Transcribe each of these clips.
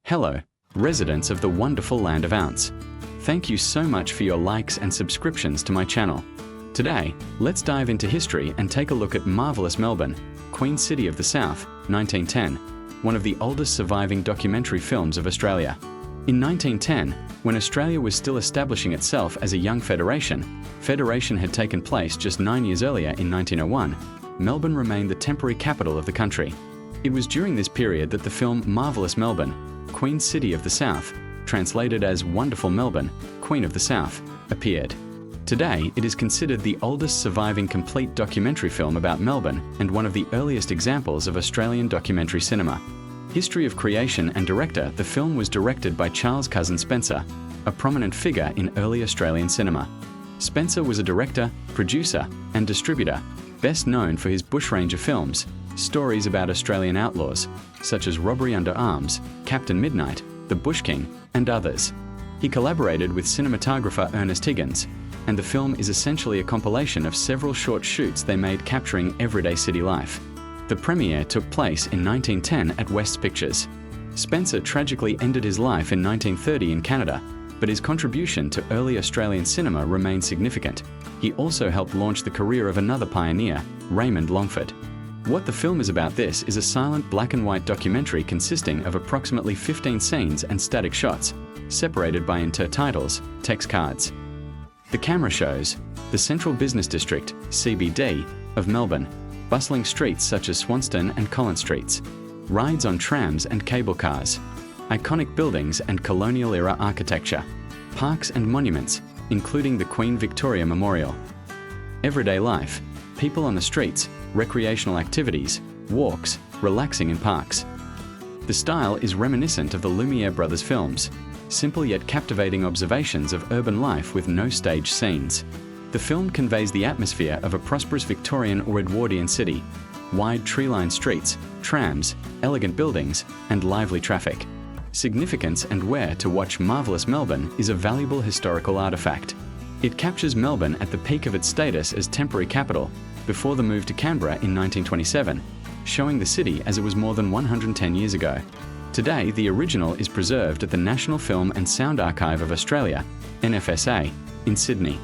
Hello, residents of the wonderful land of Ounce. Thank you so much for your likes and subscriptions to my channel. Today, let's dive into history and take a look at Marvellous Melbourne, Queen City of the South, 1910, one of the oldest surviving documentary films of Australia. In 1910, when Australia was still establishing itself as a young federation had taken place just 9 years earlier in 1901, Melbourne remained the temporary capital of the country. It was during this period that the film Marvellous Melbourne, Queen City of the South, translated as Wonderful Melbourne, Queen of the South, appeared. Today, it is considered the oldest surviving complete documentary film about Melbourne and one of the earliest examples of Australian documentary cinema. History of creation and director, the film was directed by Charles Cozens Spencer, a prominent figure in early Australian cinema. Spencer was a director, producer, and distributor, best known for his bushranger films, stories about Australian outlaws, such as Robbery Under Arms, Captain Midnight, The Bush King, and others. He collaborated with cinematographer Ernest Higgins, and the film is essentially a compilation of several short shoots they made capturing everyday city life. The premiere took place in 1910 at West Pictures. Spencer tragically ended his life in 1930 in Canada, but his contribution to early Australian cinema remained significant. He also helped launch the career of another pioneer, Raymond Longford. What the film is about this is a silent black and white documentary consisting of approximately 15 scenes and static shots, separated by intertitles, text cards. The camera shows the Central Business District, CBD, of Melbourne, bustling streets such as Swanston and Collins Streets, rides on trams and cable cars, iconic buildings and colonial-era architecture, parks and monuments, including the Queen Victoria Memorial. Everyday life, people on the streets, recreational activities, walks, relaxing in parks. The style is reminiscent of the Lumiere brothers' films, simple yet captivating observations of urban life with no stage scenes. The film conveys the atmosphere of a prosperous Victorian or Edwardian city, wide tree-lined streets, trams, elegant buildings, and lively traffic. Significance and where to watch Marvellous Melbourne is a valuable historical artifact. It captures Melbourne at the peak of its status as temporary capital, before the move to Canberra in 1927, showing the city as it was more than 110 years ago. Today, the original is preserved at the National Film and Sound Archive of Australia, NFSA, in Sydney.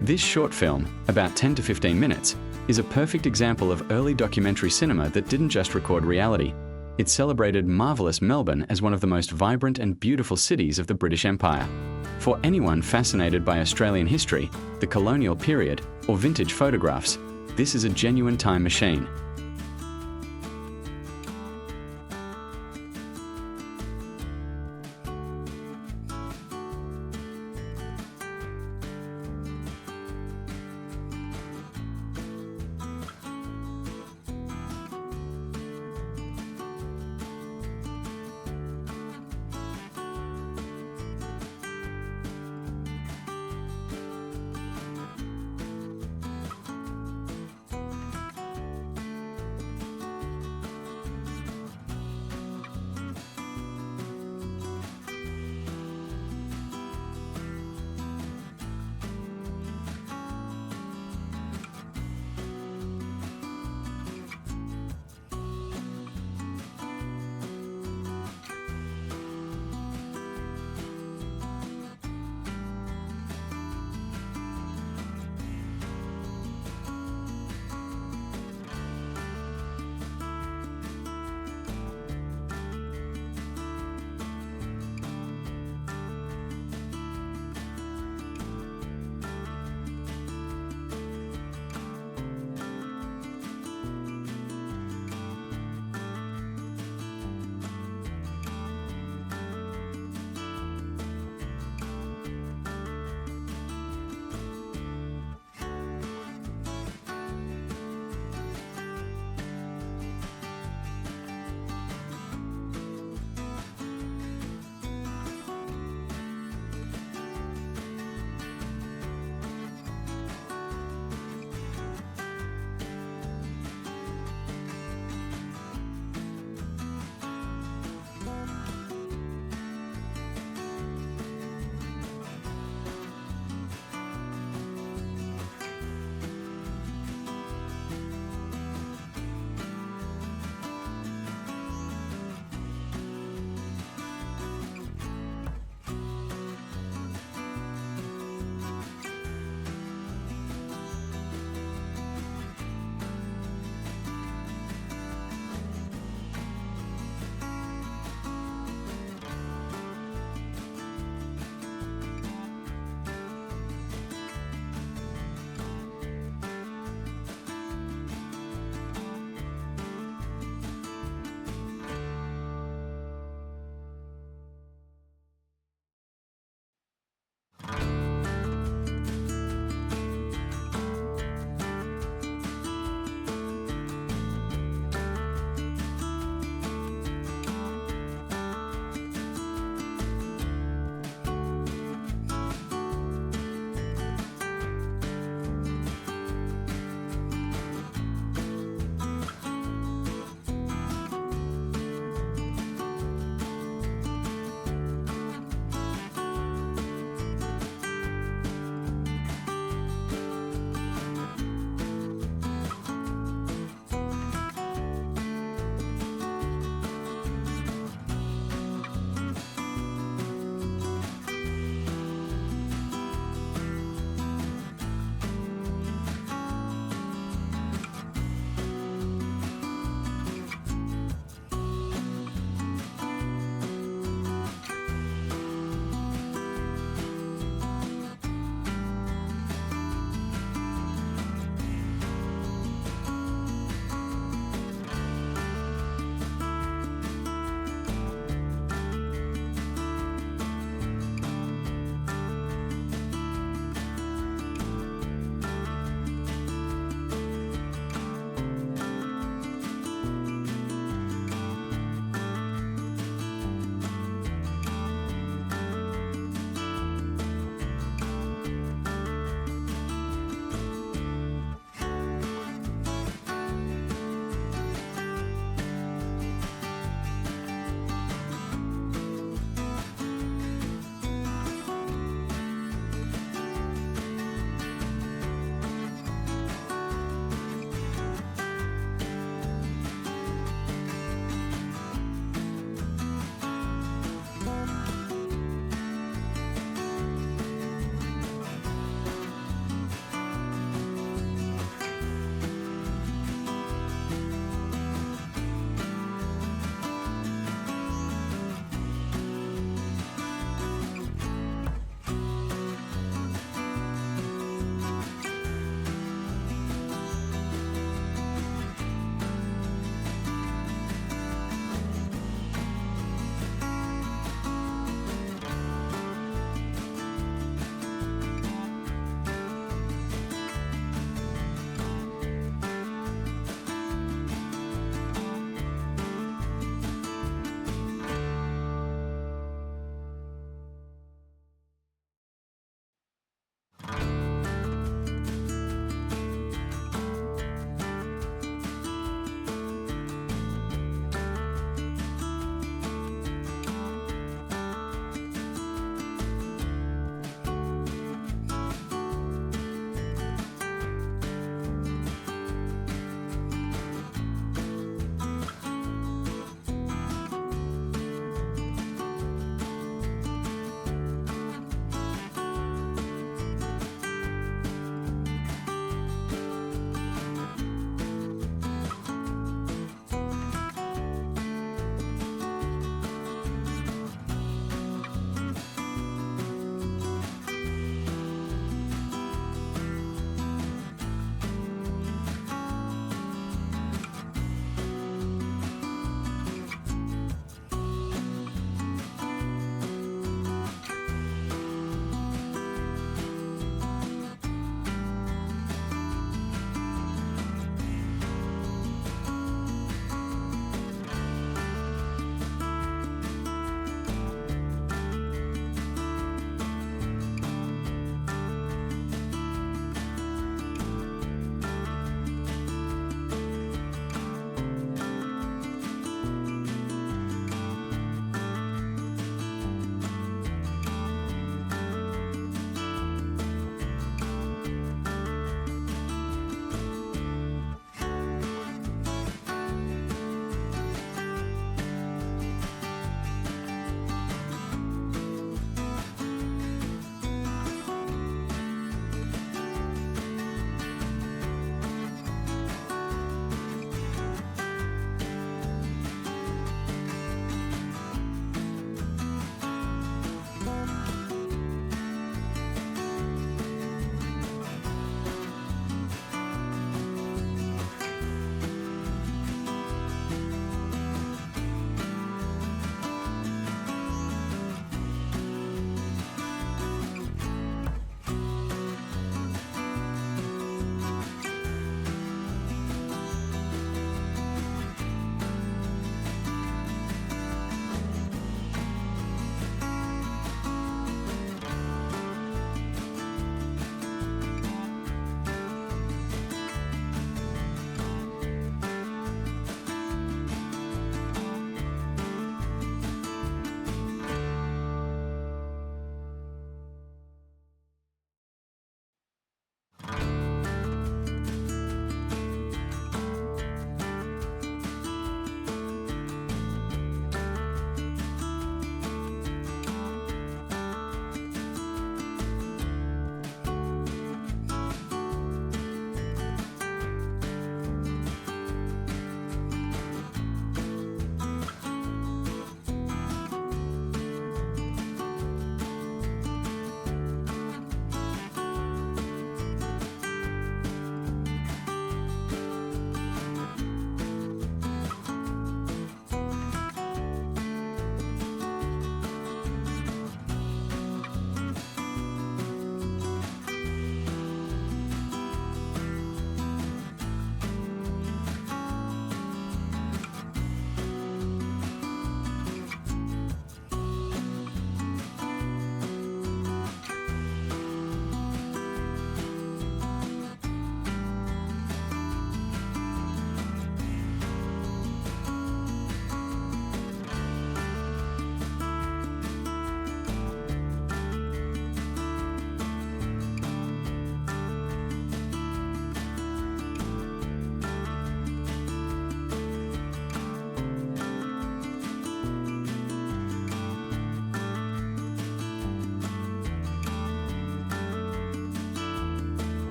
This short film, about 10 to 15 minutes, is a perfect example of early documentary cinema that didn't just record reality. It celebrated Marvellous Melbourne as one of the most vibrant and beautiful cities of the British Empire. For anyone fascinated by Australian history, the colonial period, or vintage photographs, this is a genuine time machine.